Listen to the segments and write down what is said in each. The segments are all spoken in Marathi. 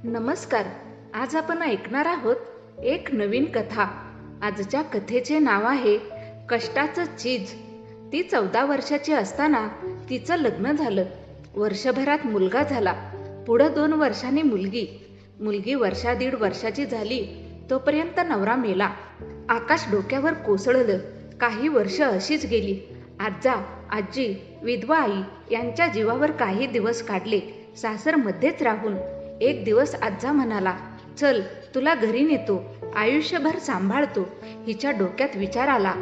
नमस्कार. आज आपण ऐकणार आहोत एक नवीन कथा. आजच्या कथेचे नाव आहे कष्टाचं चीज. ती 14 वर्षाची असताना तिचं लग्न झालं. वर्षभरात मुलगा झाला. पुढं 2 वर्षांनी मुलगी वर्षा 1.5 वर्षाची झाली तोपर्यंत नवरा मेला. आकाश डोक्यावर कोसळलं. काही वर्ष अशीच गेली. आजा आजी विधवा आई यांच्या जीवावर काही दिवस काढले सासरमध्येच राहून. एक दिवस आजा म्हणाला, चल तुला घरी नेतो, आयुष्यभर सांभाळतो. हिच्या डोक्यात विचार आला,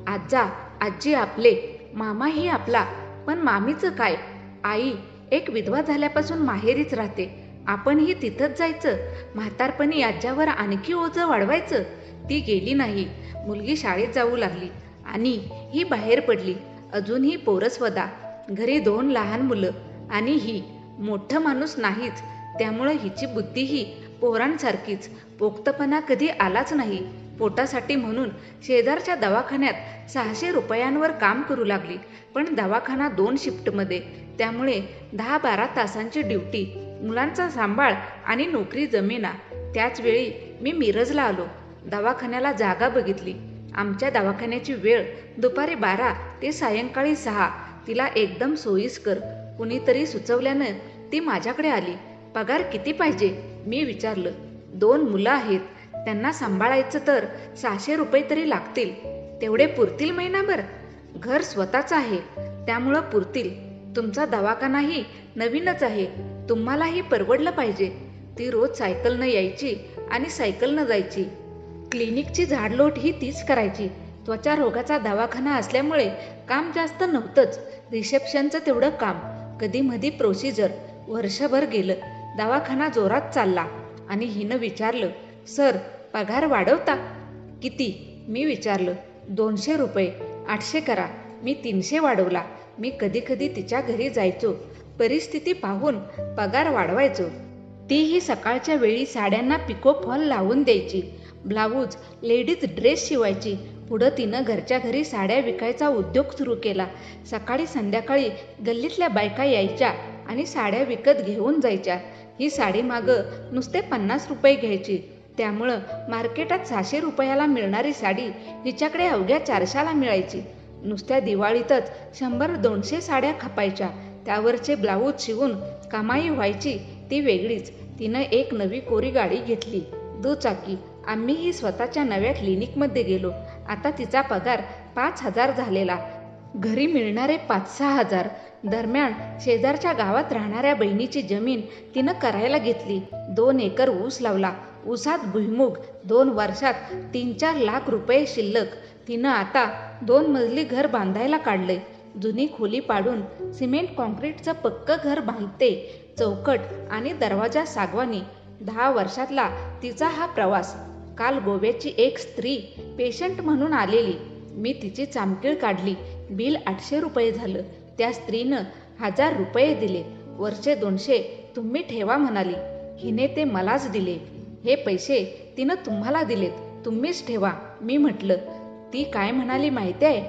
आजा आजी आपले, मामाही आपला, पण मामीचं काय? आई एक विधवा झाल्यापासून माहेरीच राहते, आपणही तिथंच जायचं? म्हातारपणी आज्यावर आणखी ओझं वाढवायचं? ती गेली नाही. मुलगी शाळेत जाऊ लागली आणि ही बाहेर पडली. अजूनही पोरसवदा. घरी 2 लहान मुलं आणि ही. मोठं माणूस नाहीच, त्यामुळं हिची बुद्धीही पोरांसारखीच. पोक्तपणा कधी आलाच नाही. पोटासाठी म्हणून शेजारच्या दवाखान्यात 600 रुपयांवर काम करू लागली. पण दवाखाना 2 शिफ्टमध्ये, त्यामुळे 10-12 तासांची ड्युटी, मुलांचा सांभाळ आणि नोकरी जमेना. त्याच वेळी मी मिरजला आलो. दवाखान्याला जागा बघितली. आमच्या दवाखान्याची वेळ दुपारी 12 ते सायंकाळी 6. तिला एकदम सोयीस्कर. कुणीतरी सुचवल्यानं ती माझ्याकडे आली. पगार किती पाहिजे मी विचारलं. 2 मुलं आहेत, त्यांना सांभाळायचं तर 600 रुपये तरी लागतील. तेवढे पुरतील महिनाभर? घर स्वतःचं आहे, त्यामुळं पुरतील. तुमचा दवाखानाही नवीनच आहे, तुम्हालाही परवडलं पाहिजे. ती रोज सायकलनं यायची आणि सायकलनं जायची. क्लिनिकची झाडलोट ही तीच करायची. त्वचा रोगाचा दवाखाना असल्यामुळे काम जास्त नव्हतंच. रिसेप्शनचं तेवढं काम, कधी मधी प्रोसिजर. वर्षभर गेलं. दवाखाना जोरात चालला आणि हिनं विचारलं, सर पगार वाढवता? किती मी विचारलं. 200 रुपये. 800 करा. मी 300 वाढवला. मी कधी कधी तिच्या घरी जायचो. परिस्थिती पाहून पगार वाढवायचो. तीही सकाळच्या वेळी साड्यांना पिको फॉल लावून द्यायची. ब्लाऊज, लेडीज ड्रेस शिवायची. पुढं तिनं घरच्या घरी साड्या विकायचा उद्योग सुरू केला. सकाळी संध्याकाळी गल्लीतल्या बायका यायच्या आणि साड्या विकत घेऊन जायच्या. ही साडी मागं नुसते 50 रुपये घ्यायची. त्यामुळं मार्केटात 600 रुपयाला मिळणारी साडी हिच्याकडे अवघ्या 400ला मिळायची. नुसत्या दिवाळीतच 100-200 साड्या खपायच्या. त्यावरचे ब्लाऊज शिवून कमाई व्हायची ती वेगळीच. तिनं एक नवी कोरी गाडी घेतली, दुचाकी. आम्हीही स्वतःच्या नव्या क्लिनिकमध्ये गेलो. आता तिचा पगार 5,000 झालेला. घरी मिळणारे 5-6 हजार. दरम्यान शेजारच्या गावात राहणाऱ्या बहिणीची जमीन तिनं करायला घेतली. 2 एकर ऊस लावला. ऊसात भुईमूग. 2 वर्षात 3-4 लाख रुपये शिल्लक. तिनं आता 2 मजली घर बांधायला काढलंय. जुनी खोली पाडून सिमेंट कॉन्क्रीटचं पक्कं घर बांधते. चौकट आणि दरवाजा सागवानी. 10 वर्षातला तिचा हा प्रवास. काल गोव्याची एक स्त्री पेशंट म्हणून आलेली. मी तिची चामखीळ काढली. बिल 800 रुपये झालं. त्या स्त्रीनं 1000 रुपये दिले. वरचे 200 तुम्ही ठेवा म्हणाली. हिने ते मलाच दिले. हे पैसे तिनं तुम्हाला दिलेत, तुम्हीच ठेवा मी म्हटलं. ती काय म्हणाली माहिती आहे?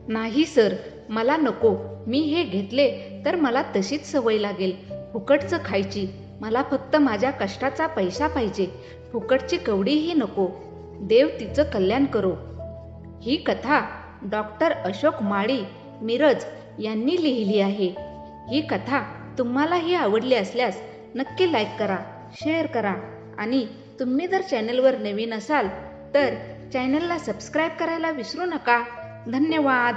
नाही सर, मला नको. मी हे घेतले तर मला तशीच सवय लागेल फुकटचं खायची. मला फक्त माझ्या कष्टाचा पैसा पाहिजे. फुकटची कवडीही नको. देव तिचं कल्याण करो. ही कथा डॉक्टर अशोक माळी, मिरज यांनी लिहिली आहे. ही कथा तुम्हालाही आवडली असल्यास नक्की लाईक करा, शेअर करा आणि तुम्ही जर चॅनलवर नवीन असाल तर चॅनलला सबस्क्राईब करायला विसरू नका. धन्यवाद.